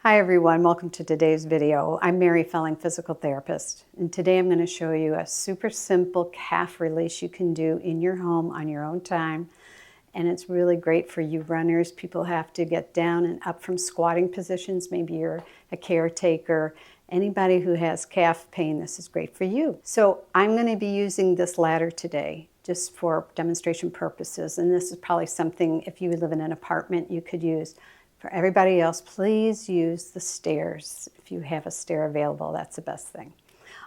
Hi everyone, welcome to today's video. I'm Mary Felling, physical therapist, and today I'm going to show you a super simple calf release you can do in your home on your own time. And it's really great for you runners. People have to get down and up from squatting positions. Maybe you're a caretaker. Anybody who has calf pain, this is great for you. So I'm going to be using this ladder today just for demonstration purposes. And this is probably something, if you live in an apartment, you could use. For everybody else, please use the stairs. If you have a stair available, that's the best thing.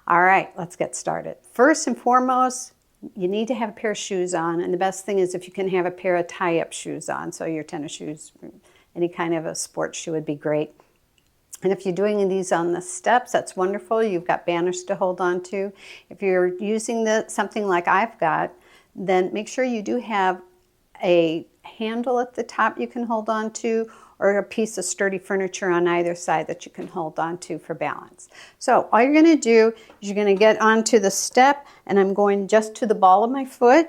All right, let's get started. First and foremost, you need to have a pair of shoes on, and the best thing is if you can have a pair of tie-up shoes on, so your tennis shoes, any kind of a sports shoe would be great. And if you're doing these on the steps, that's wonderful. You've got banners to hold on to. If you're using something like I've got, then make sure you do have a handle at the top you can hold on to, or a piece of sturdy furniture on either side that you can hold on to for balance. So all you're going to do is you're going to get onto the step, and I'm going just to the ball of my foot.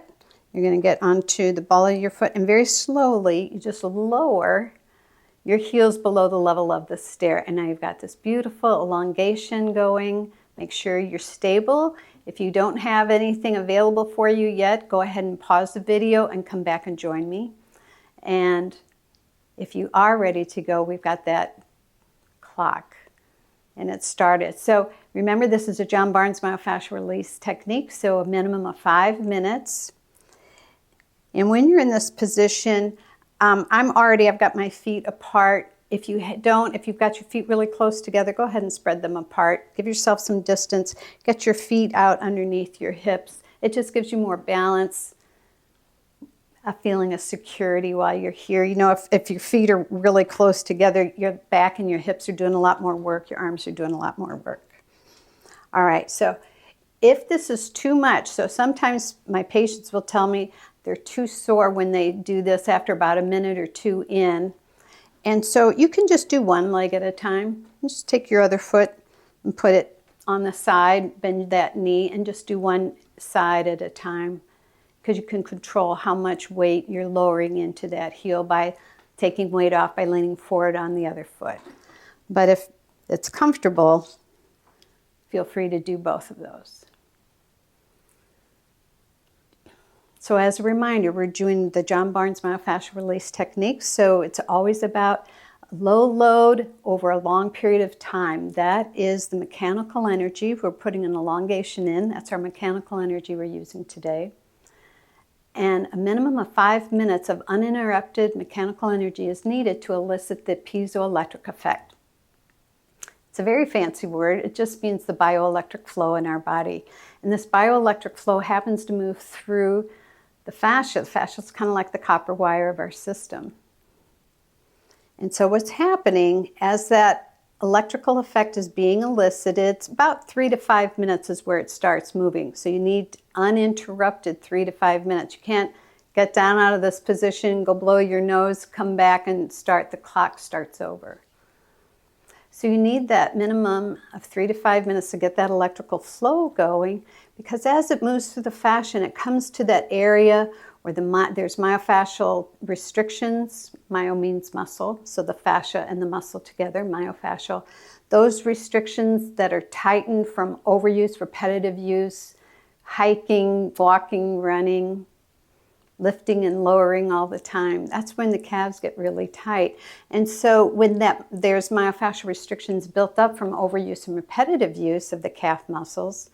You're going to get onto the ball of your foot, and very slowly you just lower your heels below the level of the stair. And now you've got this beautiful elongation going. Make sure you're stable. If you don't have anything available for you yet, go ahead and pause the video and come back and join me. And if you are ready to go, we've got that clock, and it started. So remember, this is a John Barnes myofascial release technique, so a minimum of 5 minutes. And when you're in this position, I've got my feet apart. If you've got your feet really close together, go ahead and spread them apart. Give yourself some distance. Get your feet out underneath your hips. It just gives you more balance, a feeling of security while you're here. You know, if your feet are really close together, your back and your hips are doing a lot more work. Your arms are doing a lot more work. All right, so if this is too much, so sometimes my patients will tell me they're too sore when they do this after about a minute or two in. And so you can just do one leg at a time. Just take your other foot and put it on the side, bend that knee, and just do one side at a time, because you can control how much weight you're lowering into that heel by taking weight off by leaning forward on the other foot. But if it's comfortable, feel free to do both of those. So as a reminder, we're doing the John Barnes myofascial release technique, so it's always about low load over a long period of time. That is the mechanical energy. We're putting an elongation in. That's our mechanical energy we're using today. And a minimum of 5 minutes of uninterrupted mechanical energy is needed to elicit the piezoelectric effect. It's a very fancy word. It just means the bioelectric flow in our body. And this bioelectric flow happens to move through the fascia. The fascia is kind of like the copper wire of our system. And so what's happening as that electrical effect is being elicited, it's about 3 to 5 minutes is where it starts moving. So you need uninterrupted 3 to 5 minutes. You can't get down out of this position, go blow your nose, come back and the clock starts over. So you need that minimum of 3 to 5 minutes to get that electrical flow going, because as it moves through the fascia and it comes to that area where there's myofascial restrictions. Myo means muscle, so the fascia and the muscle together, myofascial. Those restrictions that are tightened from overuse, repetitive use, hiking, walking, running, lifting and lowering all the time, that's when the calves get really tight. And so when there's myofascial restrictions built up from overuse and repetitive use of the calf muscles,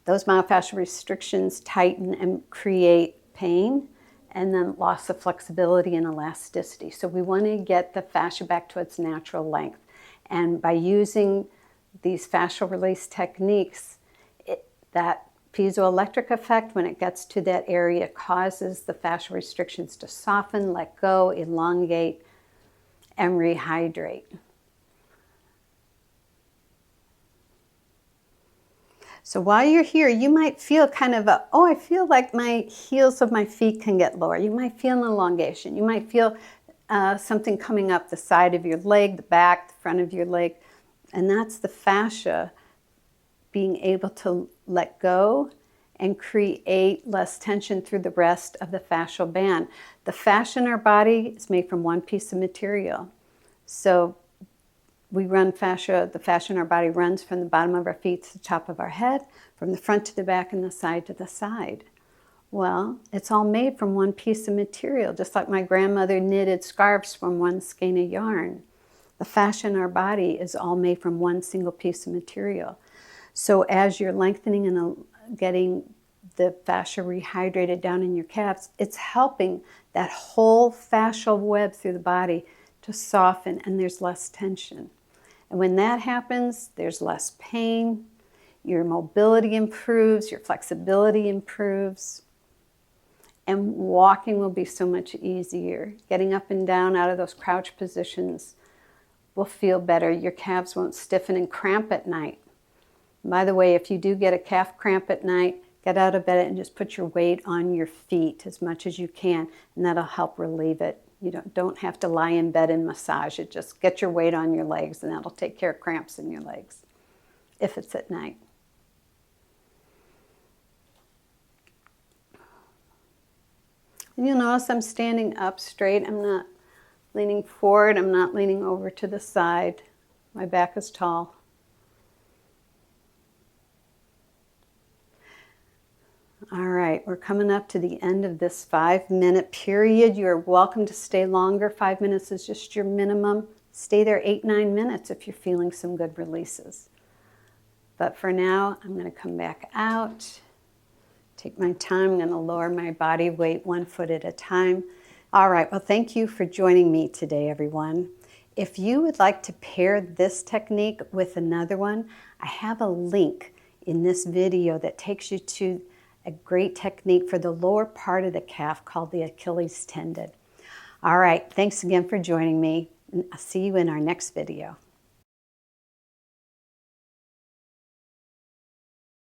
those myofascial restrictions tighten and create pain, and then loss of flexibility and elasticity. So we want to get the fascia back to its natural length. And by using these fascial release techniques, that piezoelectric effect, when it gets to that area, causes the fascial restrictions to soften, let go, elongate, and rehydrate. So while you're here, you might feel kind of I feel like my heels of my feet can get lower. You might feel an elongation. You might feel something coming up the side of your leg, the back, the front of your leg. And that's the fascia being able to let go and create less tension through the rest of the fascial band. The fascia in our body is made from one piece of material. So we run fascia, the fascia in our body runs from the bottom of our feet to the top of our head, from the front to the back and the side to the side. Well, it's all made from one piece of material, just like my grandmother knitted scarves from one skein of yarn. The fascia in our body is all made from one single piece of material. So as you're lengthening and getting the fascia rehydrated down in your calves, it's helping that whole fascial web through the body to soften, and there's less tension. And when that happens, there's less pain, your mobility improves, your flexibility improves, and walking will be so much easier. Getting up and down out of those crouch positions will feel better. Your calves won't stiffen and cramp at night. By the way, if you do get a calf cramp at night, get out of bed and just put your weight on your feet as much as you can, and that'll help relieve it. You don't have to lie in bed and massage it. Just get your weight on your legs, and that'll take care of cramps in your legs if it's at night. And you'll notice I'm standing up straight. I'm not leaning forward. I'm not leaning over to the side. My back is tall. All right, we're coming up to the end of this 5-minute period. You're welcome to stay longer. 5 minutes is just your minimum. Stay there 8-9 minutes if you're feeling some good releases. But for now, I'm going to come back out. Take my time. I'm going to lower my body weight 1 foot at a time. All right, well, thank you for joining me today, everyone. If you would like to pair this technique with another one, I have a link in this video that takes you to a great technique for the lower part of the calf called the Achilles tendon. All right, thanks again for joining me. I'll see you in our next video.